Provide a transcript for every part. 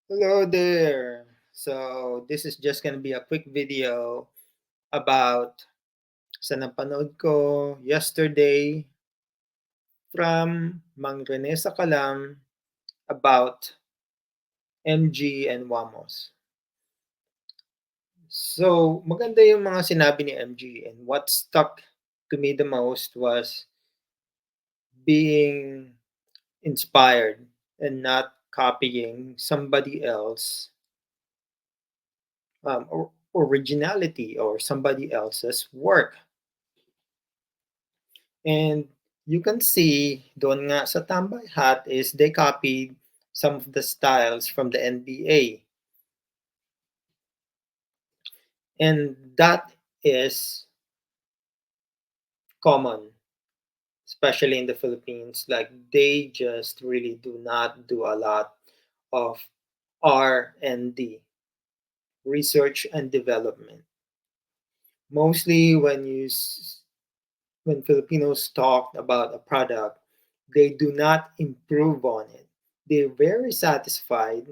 Hello there. So this is just gonna be a quick video about sa napanood ko yesterday from Mang Rene Sakalam about MG and Wamos. So maganda yung mga sinabi ni MG, and what stuck to me the most was being inspired and not copying somebody else or originality or somebody else's work. And you can see doon nga sa Tambay Hat is they copied some of the styles from the NBA. And that is common, especially in the Philippines. Like they just really do not do a lot of R&D, research and development. Mostly when Filipinos talk about a product, they do not improve on it. They're very satisfied,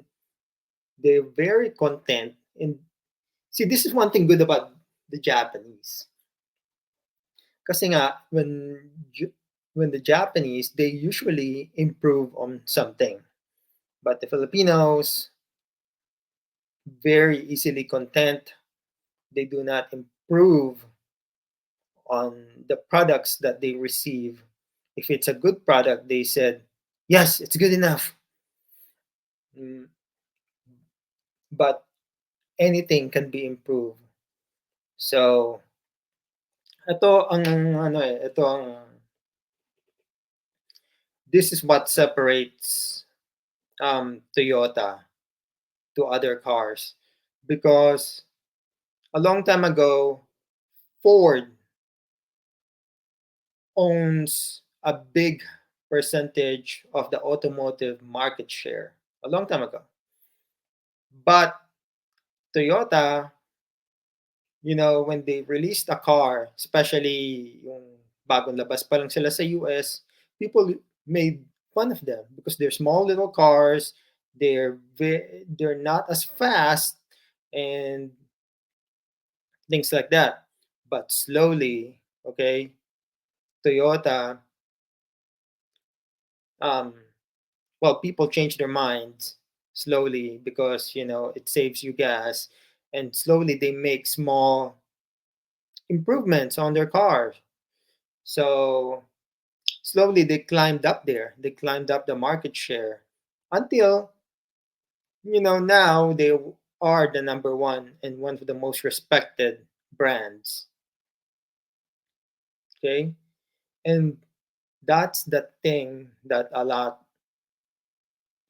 they're very content. And see, this is one thing good about the Japanese. Kasi nga, when the Japanese, they usually improve on something. But the Filipinos, very easily content. They do not improve on the products that they receive. If it's a good product, they said, yes, it's good enough. Mm, But anything can be improved. So, ito ang ano ito ang this is what separates Toyota to other cars, because a long time ago Ford owns a big percentage of the automotive market share a long time ago. But Toyota, when they released a car, especially yung bagong labas pa lang sila sa US, people made fun of them because they're small little cars, they're not as fast and things like that. But slowly, okay, Toyota, um, well, people change their minds slowly because it saves you gas, and slowly they make small improvements on their cars. So slowly they climbed up there. They climbed up the market share until now they are the number one and one of the most respected brands. Okay, and that's the thing that a lot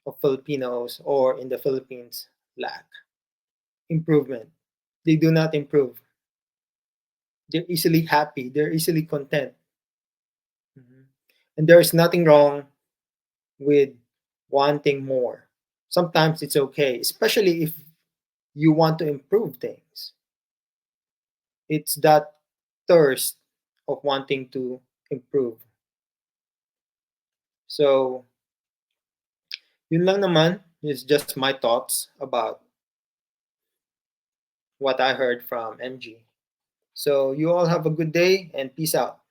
of Filipinos or in the Philippines lack: improvement. They do not improve. They're easily happy. They're easily content. Mhm. And there is nothing wrong with wanting more. Sometimes it's okay, especially if you want to improve things. It's that thirst of wanting to improve. So, yun lang naman is just my thoughts about what I heard from MG. So, you all have a good day and peace out.